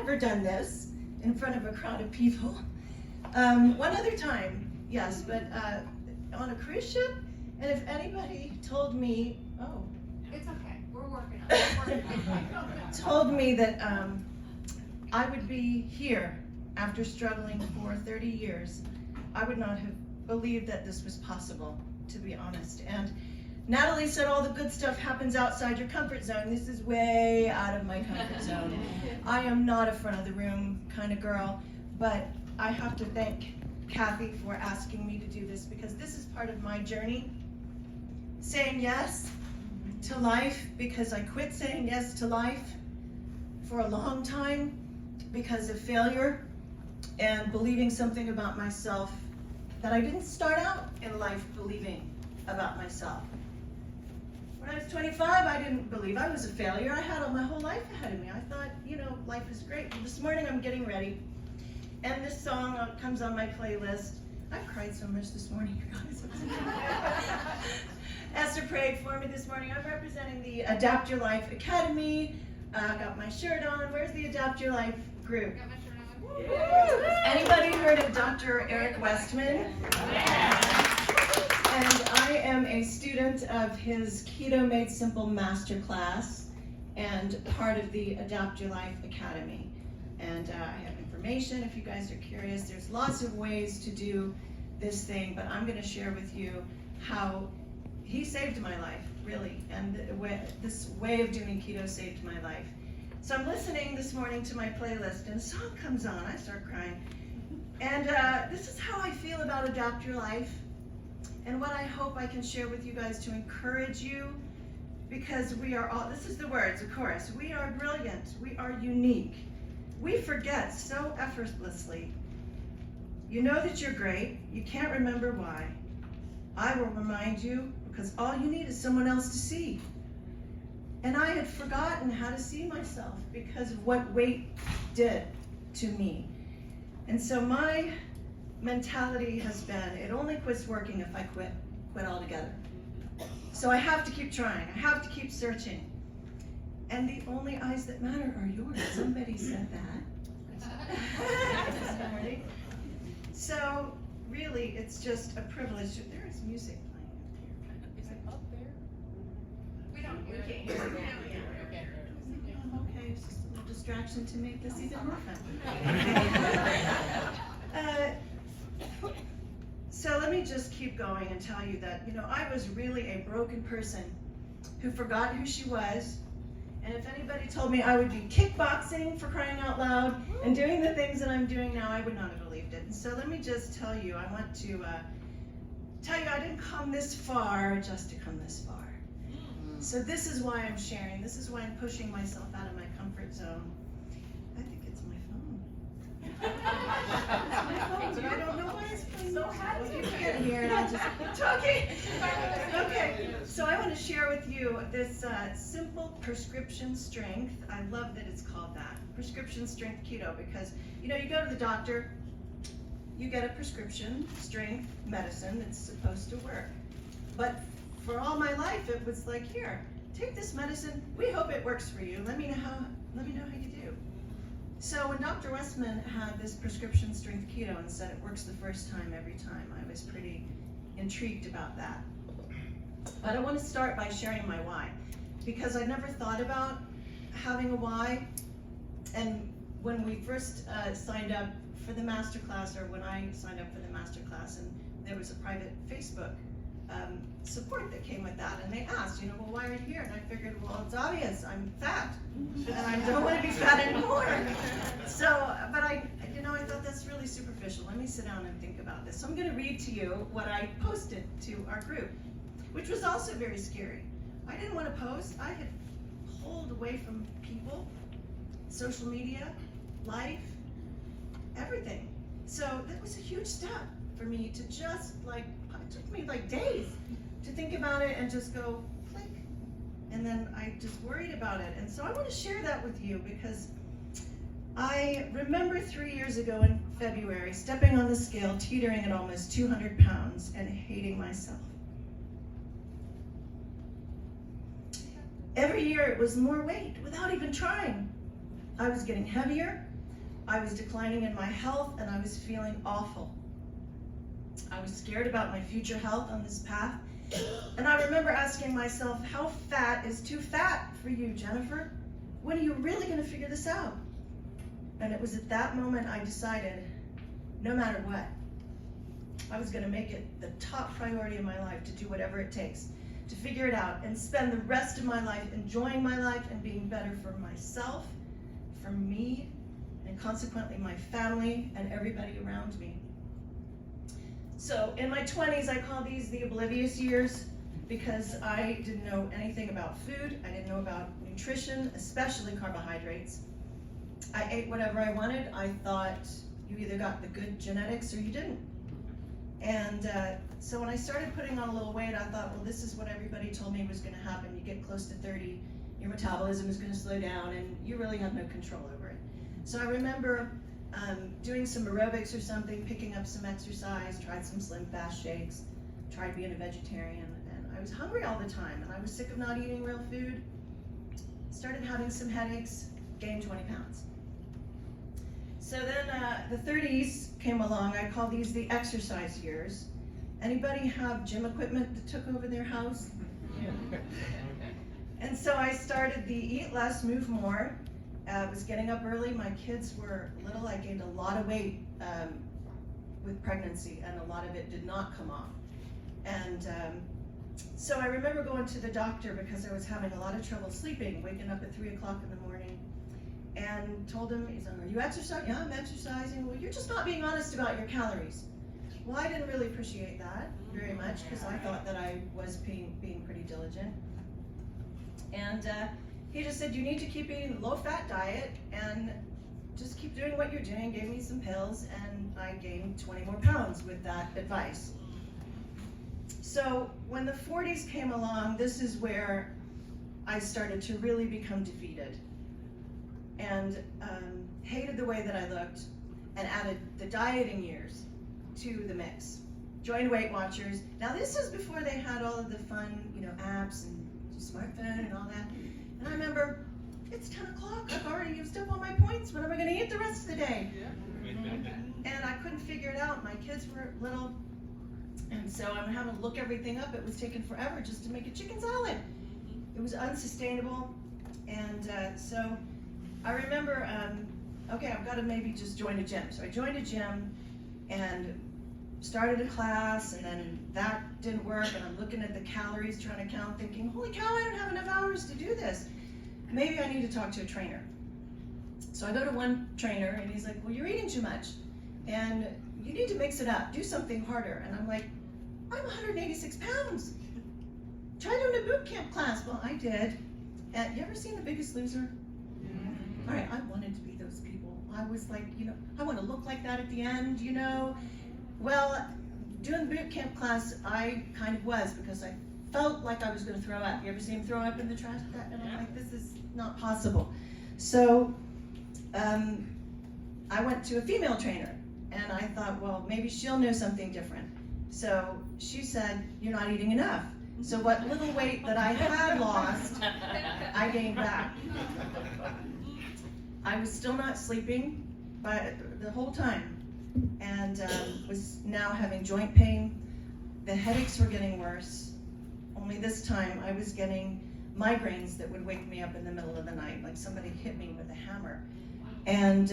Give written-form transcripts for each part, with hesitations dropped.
never done this in front of a crowd of people. One other time, yes, but on a cruise ship. And if anybody told me, oh, it's okay, we're working on it. Told me that I would be here after struggling for 30 years, I would not have believed that this was possible, to be honest. And Natalie said all the good stuff happens outside your comfort zone. This is way out of my comfort zone. I am not a front of the room kind of girl, but I have to thank Kathy for asking me to do this, because this is part of my journey. Saying yes to life, because I quit saying yes to life for a long time because of failure and believing something about myself that I didn't start out in life believing about myself. When I was 25, I didn't believe I was a failure. I had all my whole life ahead of me. I thought, life is great. Well, this morning I'm getting ready, and this song comes on my playlist. I've cried so much this morning, you guys. Esther prayed for me this morning. I'm representing the Adapt Your Life Academy. Got my shirt on. Where's the Adapt Your Life group? Got my shirt on. Anybody heard of Dr. Eric Westman? And I am a student of his Keto Made Simple Masterclass and part of the Adapt Your Life Academy. And I have information if you guys are curious. There's lots of ways to do this thing, but I'm going to share with you how he saved my life, really, and this way of doing keto saved my life. So I'm listening this morning to my playlist, and a song comes on. I start crying. And this is how I feel about Adapt Your Life, and what I hope I can share with you guys to encourage you, because we are all, this is the words, of course, we are brilliant, we are unique. We forget so effortlessly. You know that you're great, you can't remember why. I will remind you, because all you need is someone else to see. And I had forgotten how to see myself because of what weight did to me. And so my mentality has been, it only quits working if I quit altogether. So I have to keep trying, I have to keep searching. And the only eyes that matter are yours. Somebody said that. So really, it's just a privilege. There is music playing up here. Is it up there? We can't hear it. Okay, it's just a little distraction to make this even more fun. So let me just keep going and tell you that, I was really a broken person who forgot who she was. And if anybody told me I would be kickboxing, for crying out loud, and doing the things that I'm doing now, I would not have believed it. And so let me just tell you, I want to tell you I didn't come this far just to come this far. So this is why I'm sharing. This is why I'm pushing myself out of my comfort zone. I think it's my phone. It's my phone, but I don't know why it's playing. So happy you can't hear it. I'll just keep talking. Okay, so I want to share with you this simple prescription strength. I love that it's called that, prescription strength keto, because you go to the doctor, you get a prescription strength medicine that's supposed to work. But for all my life, it was like, here, take this medicine. We hope it works for you. Let me know how you do. So when Dr. Westman had this prescription strength keto and said it works the first time every time, I was pretty intrigued about that. But I want to start by sharing my why, because I never thought about having a why. And when we first signed up for the masterclass, or when I signed up for the masterclass, and there was a private Facebook support that came with that, and they asked, well, why are you here? And I figured, well, it's obvious, I'm fat, and I don't want to be fat anymore. So, but I thought that's really superficial. Let me sit down and think about this. So I'm going to read to you what I posted to our group, which was also very scary. I didn't want to post. I had pulled away from people, social media, life, everything. So that was a huge step for me to just it took me days to think about it and just go click. And then I just worried about it. And so I want to share that with you, because I remember 3 years ago in February, stepping on the scale, teetering at almost 200 pounds and hating myself. Every year it was more weight without even trying. I was getting heavier I was declining in my health, and I was feeling awful. I was scared about my future health on this path. And I remember asking myself, how fat is too fat for you, Jennifer? When are you really going to figure this out? And it was at that moment I decided, no matter what, I was going to make it the top priority of my life to do whatever it takes to figure it out and spend the rest of my life enjoying my life and being better for myself, for me, and consequently my family and everybody around me. So in my 20s, I call these the oblivious years because I didn't know anything about food. I didn't know about nutrition, especially carbohydrates. I ate whatever I wanted. I thought you either got the good genetics or you didn't. And so when I started putting on a little weight, I thought, well, this is what everybody told me was going to happen. You get close to 30, your metabolism is going to slow down, and you really have no control over it. So I remember doing some aerobics or something, picking up some exercise, tried some slim fast shakes, tried being a vegetarian, and I was hungry all the time, and I was sick of not eating real food. Started having some headaches, gained 20 pounds. So then the 30s came along. I call these the exercise years. Anybody have gym equipment that took over their house? Yeah. And so I started the eat less, move more. Was getting up early. My kids were little. I gained a lot of weight with pregnancy, and a lot of it did not come off. And so I remember going to the doctor because I was having a lot of trouble sleeping, waking up at 3 o'clock in the morning, and told him, he's like, are you exercising? Yeah, I'm exercising. Well, you're just not being honest about your calories. Well, I didn't really appreciate that very much because I thought that I was being pretty diligent. And he just said, you need to keep eating a low-fat diet and just keep doing what you're doing. Gave me some pills, and I gained 20 more pounds with that advice. So when the 40s came along, this is where I started to really become defeated and hated the way that I looked and added the dieting years to the mix. Joined Weight Watchers. Now this is before they had all of the fun, apps and smartphone and all that. And I remember, it's 10 o'clock, I've already used up all my points, what am I going to eat the rest of the day? And I couldn't figure it out. My kids were little, and so I'm having to look everything up. It was taking forever just to make a chicken salad. It was unsustainable, and so I remember, okay, I've got to maybe just join a gym. So I joined a gym and started a class, and then that didn't work, and I'm looking at the calories, trying to count, thinking, holy cow, I don't have enough hours to do this. Maybe I need to talk to a trainer. So I go to one trainer, and he's like, well, you're eating too much, and you need to mix it up, do something harder. And I'm like, I'm 186 pounds. Try doing a boot camp class. Well, I did. And you ever seen The Biggest Loser? All right, I wanted to be those people. I was like, I want to look like that at the end, Well, doing the boot camp class, I kind of was, because I felt like I was going to throw up. You ever see him throw up in the trash? And I'm like, this is not possible. So I went to a female trainer, and I thought, well, maybe she'll know something different. So she said, you're not eating enough. So what little weight that I had lost, I gained back. I was still not sleeping the whole time, and was now having joint pain. The headaches were getting worse. Only this time I was getting migraines that would wake me up in the middle of the night, like somebody hit me with a hammer. And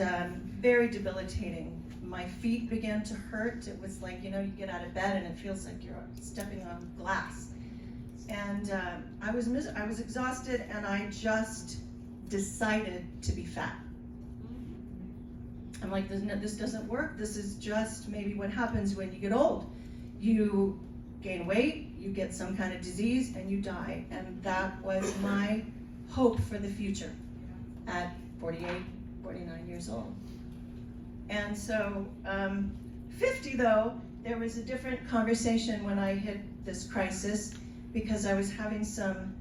very debilitating. My feet began to hurt. It was like, you get out of bed and it feels like you're stepping on glass. And I was exhausted, and I just decided to be fat. I'm like, this doesn't work. This is just maybe what happens when you get old. You gain weight, you get some kind of disease, and you die. And that was my hope for the future at 48, 49 years old. And so 50 though, there was a different conversation when I hit this crisis, because I was having some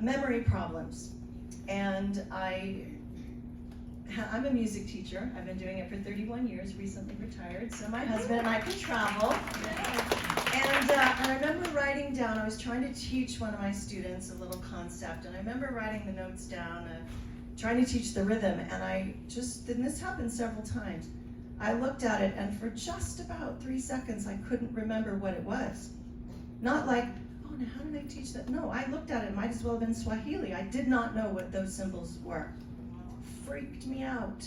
memory problems. And I'm a music teacher. I've been doing it for 31 years, recently retired, so my husband and I can travel. And I remember writing down, I was trying to teach one of my students a little concept, and I remember writing the notes down, trying to teach the rhythm, and and this happened several times. I looked at it, and for just about 3 seconds, I couldn't remember what it was. Not like, oh, now how did I teach that? No, I looked at it, might as well have been Swahili. I did not know what those symbols were. Freaked me out.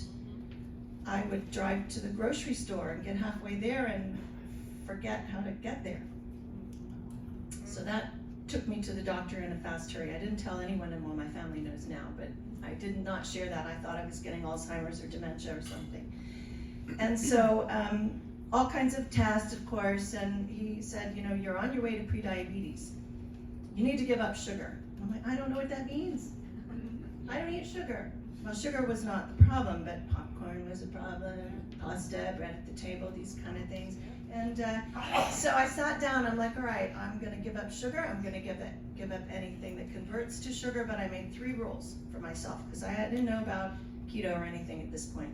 I would drive to the grocery store and get halfway there and forget how to get there. So that took me to the doctor in a fast hurry. I didn't tell anyone, and well, my family knows now, but I did not share that. I thought I was getting Alzheimer's or dementia or something. And so all kinds of tests, of course, and he said, you know, you're on your way to prediabetes. You need to give up sugar. I'm like, I don't know what that means. I don't eat sugar. Well, sugar was not the problem, but popcorn was a problem, pasta, bread at the table, these kind of things. And so I sat down, I'm like, all right, I'm gonna give up sugar, I'm gonna give up anything that converts to sugar, but I made 3 rules for myself, because I didn't know about keto or anything at this point.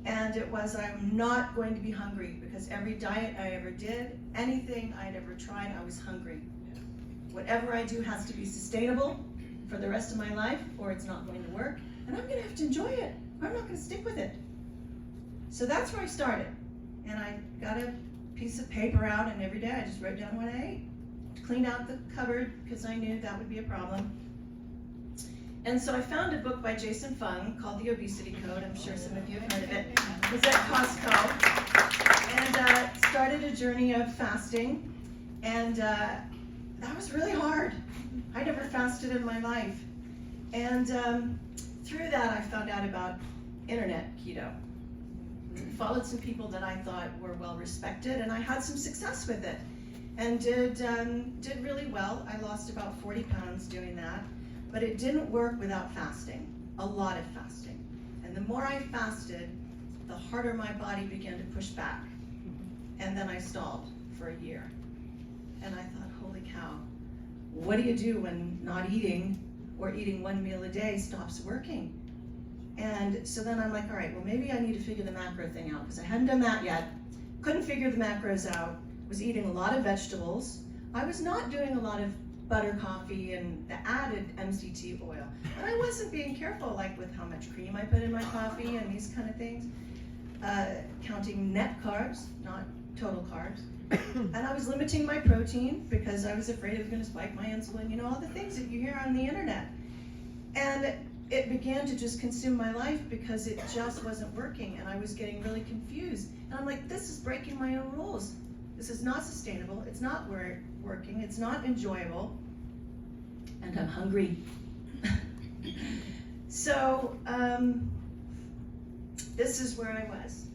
And it was, I'm not going to be hungry, because every diet I ever did, anything I'd ever tried, I was hungry. Whatever I do has to be sustainable for the rest of my life, or it's not going to work, and I'm gonna have to enjoy it, or I'm not gonna stick with it. So that's where I started. And I got a piece of paper out, and every day I just wrote down what I ate. Cleaned out the cupboard, because I knew that would be a problem. And so I found a book by Jason Fung called The Obesity Code. I'm sure some of you have heard of it. It was at Costco. And started a journey of fasting. And that was really hard. I never fasted in my life. And through that, I found out about internet keto. Followed some people that I thought were well respected, and I had some success with it, and did really well. I lost about 40 pounds doing that, but it didn't work without fasting, a lot of fasting. And the more I fasted, the harder my body began to push back. And then I stalled for a year. And I thought, holy cow, what do you do when not eating or eating 1 meal a day stops working? And so then I'm like, all right, well, maybe I need to figure the macro thing out, because I hadn't done that yet. Couldn't figure the macros out. Was eating a lot of vegetables. I was not doing a lot of butter coffee and the added MCT oil. And I wasn't being careful, like with how much cream I put in my coffee and these kind of things. Counting net carbs, not total carbs. And I was limiting my protein because I was afraid it was going to spike my insulin, you know, all the things that you hear on the internet. And it began to just consume my life because it just wasn't working, and I was getting really confused. And I'm like, this is breaking my own rules. This is not sustainable, it's not working, it's not enjoyable, and I'm hungry. So, this is where I was.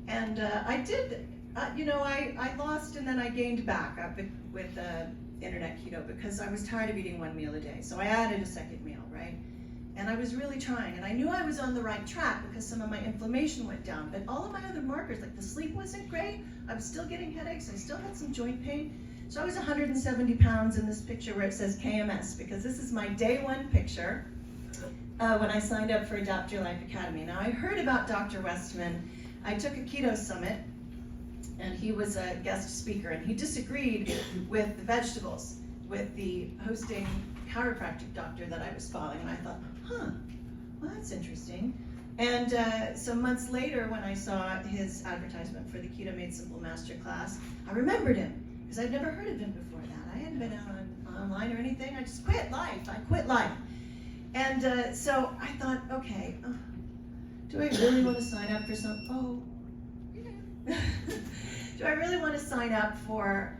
And I did, I lost and then I gained back with internet keto because I was tired of eating 1 meal a day. So I added a second meal, right? And I was really trying, and I knew I was on the right track because some of my inflammation went down, but all of my other markers, like the sleep wasn't great, I was still getting headaches, I still had some joint pain. So I was 170 pounds in this picture where it says KMS, because this is my day 1 picture when I signed up for Adapt Your Life Academy. Now I heard about Dr. Westman. I took a keto summit, and he was a guest speaker, and he disagreed with the vegetables, with the hosting chiropractic doctor that I was following, and I thought, well, that's interesting. And so months later, when I saw his advertisement for the Keto Made Simple Masterclass, I remembered him, because I'd never heard of him before that. I hadn't been out online or anything. I just quit life. I quit life. And so I thought, okay, do I really want to sign up for do I really want to sign up for,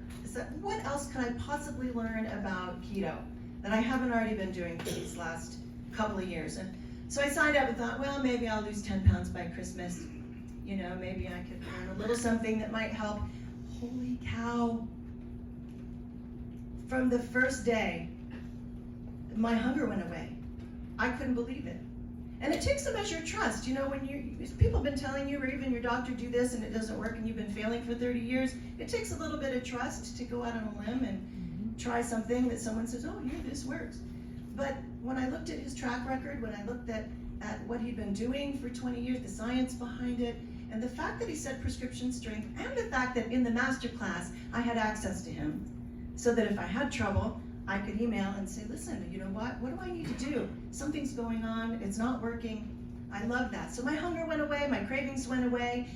what else can I possibly learn about keto that I haven't already been doing for these last couple of years? And so I signed up and thought, well, maybe I'll lose 10 pounds by Christmas. You know, maybe I could learn a little something that might help. Holy cow. From the first day, my hunger went away. I couldn't believe it. And it takes a measure of trust. You know, when people have been telling you, or even your doctor, do this and it doesn't work and you've been failing for 30 years, it takes a little bit of trust to go out on a limb and try something that someone says, oh, yeah, this works. But when I looked at his track record, when I looked at what he'd been doing for 20 years, the science behind it, and the fact that he said prescription strength, and the fact that in the master class I had access to him, so that if I had trouble, I could email and say, listen, you know what do I need to do? Something's going on, it's not working. I love that. So my hunger went away, my cravings went away.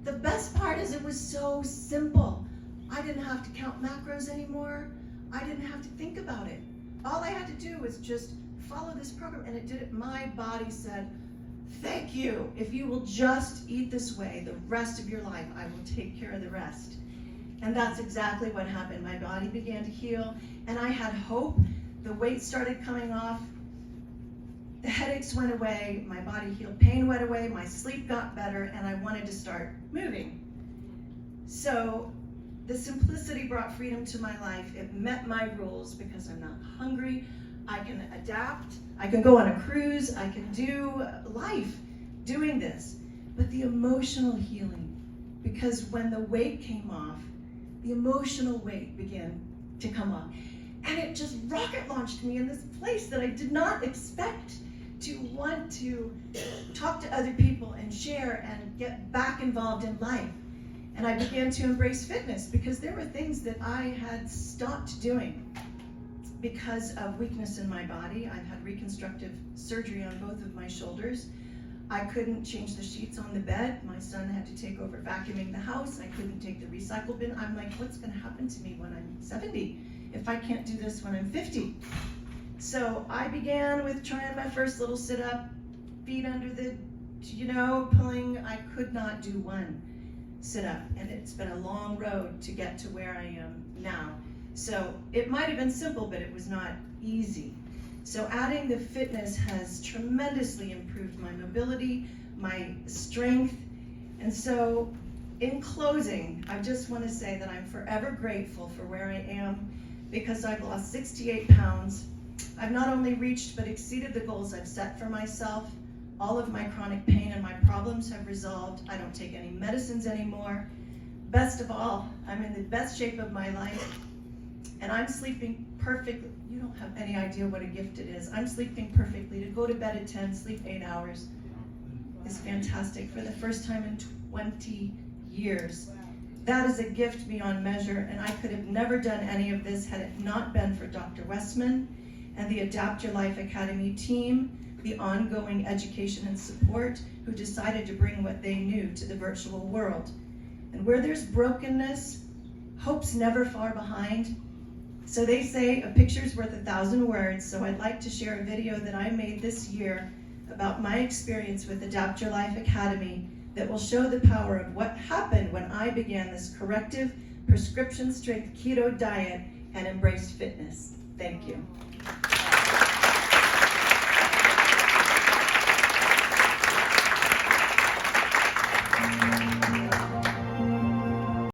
The best part is it was so simple. I didn't have to count macros anymore. I didn't have to think about it. All I had to do was just follow this program, and it did it. My body said, thank you. If you will just eat this way the rest of your life, I will take care of the rest. And that's exactly what happened. My body began to heal, and I had hope. The weight started coming off. The headaches went away, my body healed, pain went away, my sleep got better, and I wanted to start moving. So the simplicity brought freedom to my life. It met my rules because I'm not hungry. I can adapt. I can go on a cruise. I can do life doing this. But the emotional healing, because when the weight came off, the emotional weight began to come off. And it just rocket launched me in this place that I did not expect to want to talk to other people and share and get back involved in life. And I began to embrace fitness because there were things that I had stopped doing because of weakness in my body. I've had reconstructive surgery on both of my shoulders. I couldn't change the sheets on the bed. My son had to take over vacuuming the house. I couldn't take the recycle bin. I'm like, what's going to happen to me when I'm 70 if I can't do this when I'm 50? So I began with trying my first little sit-up, feet under the, pulling. I could not do one sit-up, and it's been a long road to get to where I am now. So it might have been simple, but it was not easy. So adding the fitness has tremendously improved my mobility, my strength. And so in closing, I just want to say that I'm forever grateful for where I am because I've lost 68 pounds. I've not only reached but exceeded the goals I've set for myself. All of my chronic pain and my problems have resolved. I don't take any medicines anymore. Best of all, I'm in the best shape of my life, and I'm sleeping perfectly. You don't have any idea what a gift it is. I'm sleeping perfectly. To go to bed at 10, sleep 8 hours is fantastic for the first time in 20 years. That is a gift beyond measure, and I could have never done any of this had it not been for Dr. Westman and the Adapt Your Life Academy team, the ongoing education and support, who decided to bring what they knew to the virtual world. And where there's brokenness, hope's never far behind. So they say a picture's worth 1,000 words, so I'd like to share a video that I made this year about my experience with Adapt Your Life Academy that will show the power of what happened when I began this corrective, prescription strength keto diet and embraced fitness. Thank you.